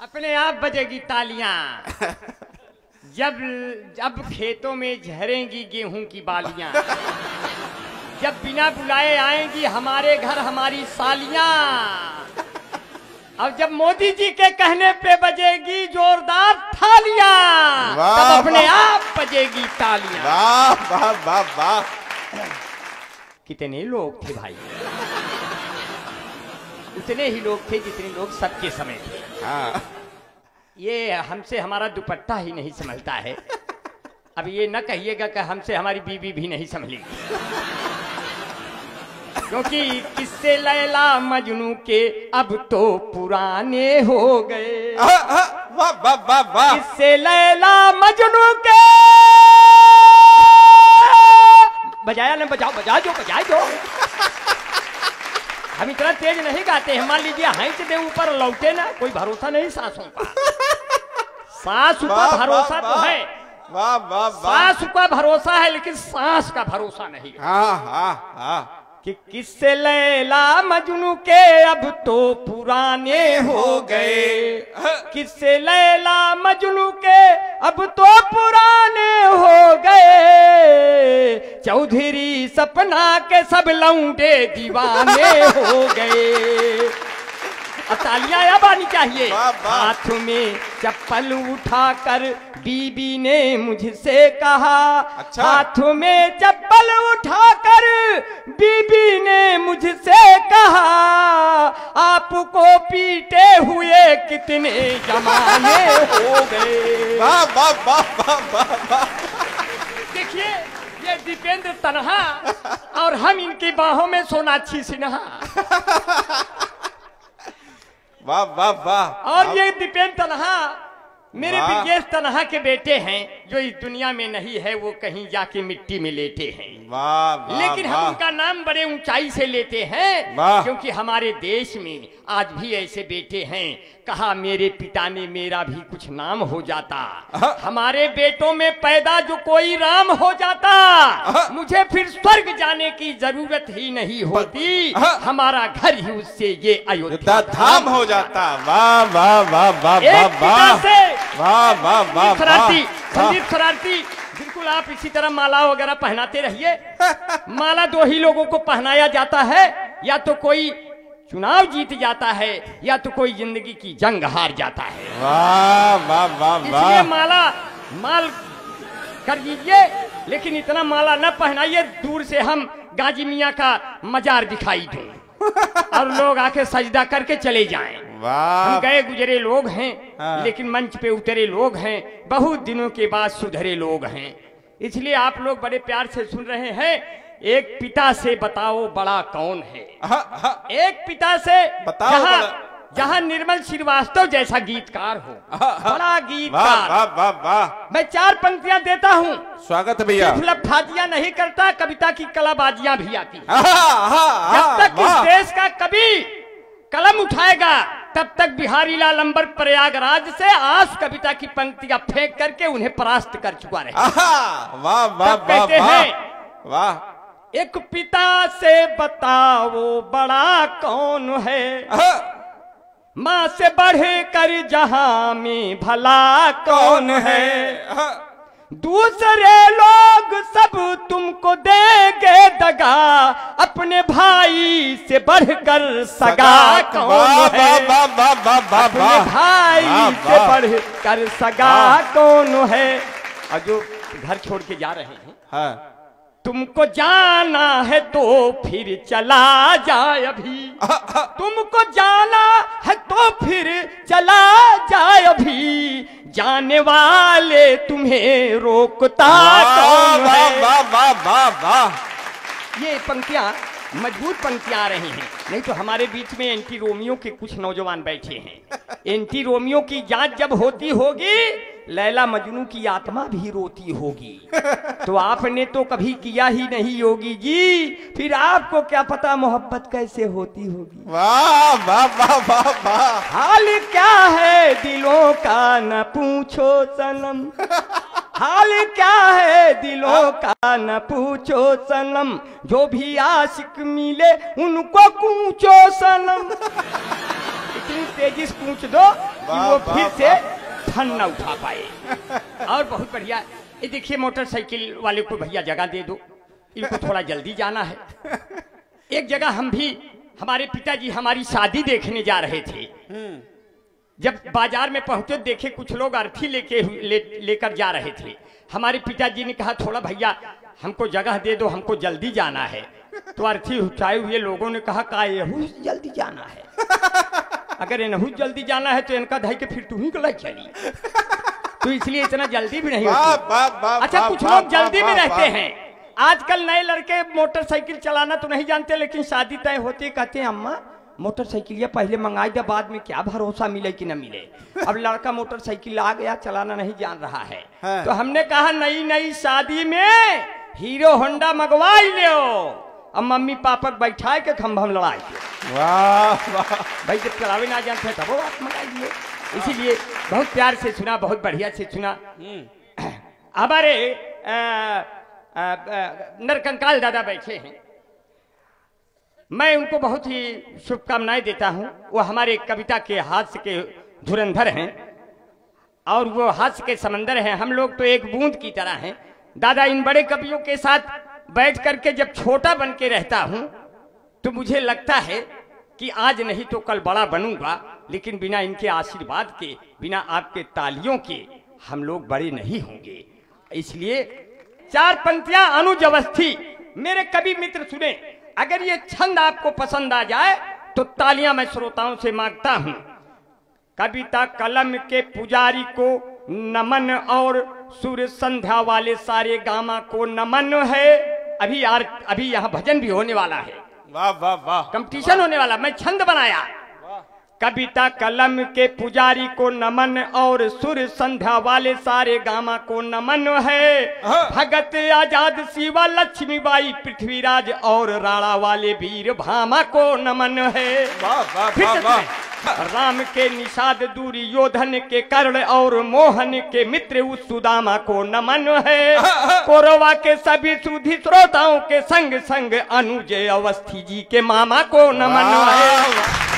अपने आप बजेगी तालियां जब जब खेतों में झरेंगी गेहूं की बालियां, जब बिना बुलाए आएंगी हमारे घर हमारी सालियां, और जब मोदी जी के कहने पे बजेगी जोरदार थालियां, तब अपने आप बजेगी तालियां। वाह वाह वाह वाह। कितने लोग थे भाई, उतने ही लोग थे जितने लोग सबके समय थे। हाँ। ये हमसे हमारा दुपट्टा ही नहीं संभलता है। अब ये न कहिएगा कि हमसे हमारी बीवी भी नहीं संभलेगी, क्योंकि किस्से लैला मजनू के अब तो पुराने हो गए। वाह वाह वाह वाह। किस्से लैला मजनू के बजाया ना, बजाओ बजा दो बजा दो। हम इतना तेज नहीं गाते हैं, मान लीजिए हाइट दे ऊपर लौटे ना, कोई भरोसा नहीं सांसों का। सांस ऊपर भरोसा तो है, वाह वाह वाह। सांस का भरोसा है लेकिन सांस का भरोसा नहीं। हाँ हाँ हाँ। कि किससे लैला मजनू के अब तो पुराने हो गए, किससे लैला मजनू के अब तो पुराने हो गए, चौधरी सपना के सब लौंडे दीवाने हो गए। तालियां अब आनी चाहिए। हाथ में चप्पल उठाकर बीबी ने मुझसे कहा, अच्छा। हाथ में चप्पल उठाकर बीबी ने मुझसे कहा, आपको पीटे हुए कितने जमाने हो गए। वाह वाह वाह वाह वाह वाह। देखिए ये दीपेंद्र तन्हा और हम इनकी बाहों में सोनाक्षी सिन्हा। वाह वाह वाह। और ये दीपेंद्र तन्हा मेरे वाह। ब्रिजेश तन्हा के बेटे हैं, जो इस दुनिया में नहीं है, वो कहीं जाके मिट्टी में लेटे हैं। वाह वाह। लेकिन हम उनका नाम बड़े ऊंचाई से लेते हैं, वाह। क्योंकि हमारे देश में आज भी ऐसे बेटे हैं। कहा मेरे पिता ने मेरा भी कुछ नाम हो जाता, हमारे बेटों में पैदा जो कोई राम हो जाता, मुझे फिर स्वर्ग जाने की जरूरत ही नहीं होती, हमारा घर ही उससे ये अयोध्या धाम हो जाता। वाह वाह वाह वाह वाह वाह वाह वाह वाह। संदीप शरारती, बिल्कुल आप इसी तरह माला वगैरह पहनाते रहिए। माला दो ही लोगों को पहनाया जाता है, या तो कोई चुनाव जीत जाता है या तो कोई जिंदगी की जंग हार जाता है। वाह वाह वाह वाह। इसलिए माला माल कर दीजिए, लेकिन इतना माला न पहनाइए दूर से हम गाजी मियाँ का मजार दिखाई दें और लोग आके सजदा करके चले जाएं। वाह। हम गए गुजरे लोग हैं, हाँ। लेकिन मंच पे उतरे लोग हैं, बहुत दिनों के बाद सुधरे लोग हैं। इसलिए आप लोग बड़े प्यार से सुन रहे हैं। एक पिता से बताओ बड़ा कौन है। एक पिता से बताओ जहाँ निर्मल श्रीवास्तव जैसा गीतकार हो, बड़ा गीतकार। वाह वाह वाह। मैं 4 पंक्तियां देता हूँ, स्वागत है भैया। सिर्फ लफ्फाजियां नहीं करता, कविता की कलाबाजियां भी आती हैं। जब जब तक इस देश का कवि कलम उठाएगा तब तक बिहारी लाल अंबर प्रयागराज से आस कविता की पंक्तियां फेंक करके उन्हें परास्त कर चुका रहे। वाह वाह कहते हैं वाह। एक पिता से बताओ बड़ा कौन है, माँ से बढ़कर जहां में भला कौन है, दूसरे लोग सब तुमको देंगे दगा, अपने भाई से बढ़कर सगा कौन है, अपने भाई से बढ़कर सगा कौन है। और जो घर छोड़ के जा रहे हैं, हाँ। तुमको जाना है तो फिर चला जाए अभी, तुमको जाना है तो फिर चला जाए अभी, जाने वाले तुम्हें रोकता कौन है। वाह वाह वाह वाह। ये पंक्तियां मजबूत पंक्तियां आ रही हैं। नहीं तो हमारे बीच में एंटी रोमियो के कुछ नौजवान बैठे हैं। एंटी रोमियो की जांच जब होती होगी, लैला मजनू की आत्मा भी रोती होगी। तो आपने तो कभी किया ही नहीं होगी जी, फिर आपको क्या पता मोहब्बत कैसे होती होगी। वाह वाह वाह वाह वाह। हाल क्या है दिलों का न पूछो सनम, हाल क्या है दिलों का न पूछो सनम, जो भी आशिक मिले उनको कूचो सनम। इतनी तेजी से पूछ दो कि वो फिर से फन न उठा पाए। और बहुत बढ़िया, ये देखिए मोटरसाइकिल वाले को भैया जगह दे दो, इनको थोड़ा जल्दी जाना है। एक जगह हम भी, हमारे पिताजी हमारी शादी देखने जा रहे थे। जब बाजार में पहुंचे देखे कुछ लोग अर्थी लेकर जा रहे थे। हमारे पिताजी ने कहा थोड़ा भैया हमको जगह दे दो, हमको जल्दी जाना है। तो अर्थी उठाए हुए लोगों ने कहा का यहू जल्दी जाना है? अगर इनहू जल्दी जाना है तो इनका धाई के फिर तुम ही गलत चली, तो इसलिए इतना जल्दी भी नहीं होती। अच्छा, कुछ लोग जल्दी में रहते हैं। आजकल नए लड़के मोटरसाइकिल चलाना तो नहीं जानते, लेकिन शादी तय होते कहते हैं अम्मा मोटरसाइकिल पहले मंगाई दे, बाद में क्या भरोसा मिले कि न मिले। अब लड़का मोटरसाइकिल आ गया, चलाना नहीं जान रहा है। तो हमने कहा नई नई शादी में हीरो होंडा मंगवाई लो, अब मम्मी पापा बैठा के खंभा में लड़ाई। वाह वाह भाई जब चलावे ना जानते तब वो बात मंगाइए। इसीलिए बहुत प्यार से सुना, बहुत बढ़िया से सुना। हमारे नरकंकाल दादा बैठे हैं, मैं उनको बहुत ही शुभकामनाएं देता हूं। वो हमारे कविता के हास्य के धुरंधर हैं और वो हास्य के समंदर हैं। हम लोग तो एक बूंद की तरह हैं। दादा इन बड़े कवियों के साथ बैठ करके जब छोटा बन के रहता हूं तो मुझे लगता है कि आज नहीं तो कल बड़ा बनूंगा, लेकिन बिना इनके आशीर्वाद के, बिना आपके तालियों के हम लोग बड़े नहीं होंगे। इसलिए चार पंक्तियां अनुज अवस्थी। मेरे कवि मित्र सुने, अगर ये छंद आपको पसंद आ जाए तो तालियां मैं श्रोताओं से मांगता हूं। कविता कलम के पुजारी को नमन और सूर्य संध्या वाले सारे गामा को नमन है। अभी यहाँ भजन भी होने वाला है। वाह वाह वाह, कंपटीशन होने वाला, मैं छंद बनाया। कविता कलम के पुजारी को नमन और सूर्य संध्या वाले सारे गामा को नमन है। भगत आजाद शिवा लक्ष्मीबाई पृथ्वीराज और राणा वाले वीर भामा को नमन है। वाह वाह वाह। राम के निषाद दुर्योधन के कर्ण और मोहन के मित्र उस सुदामा को नमन है। कौरवा के सभी सुधी श्रोताओं के संग संग अनुज अवस्थी जी के मामा को नमन है।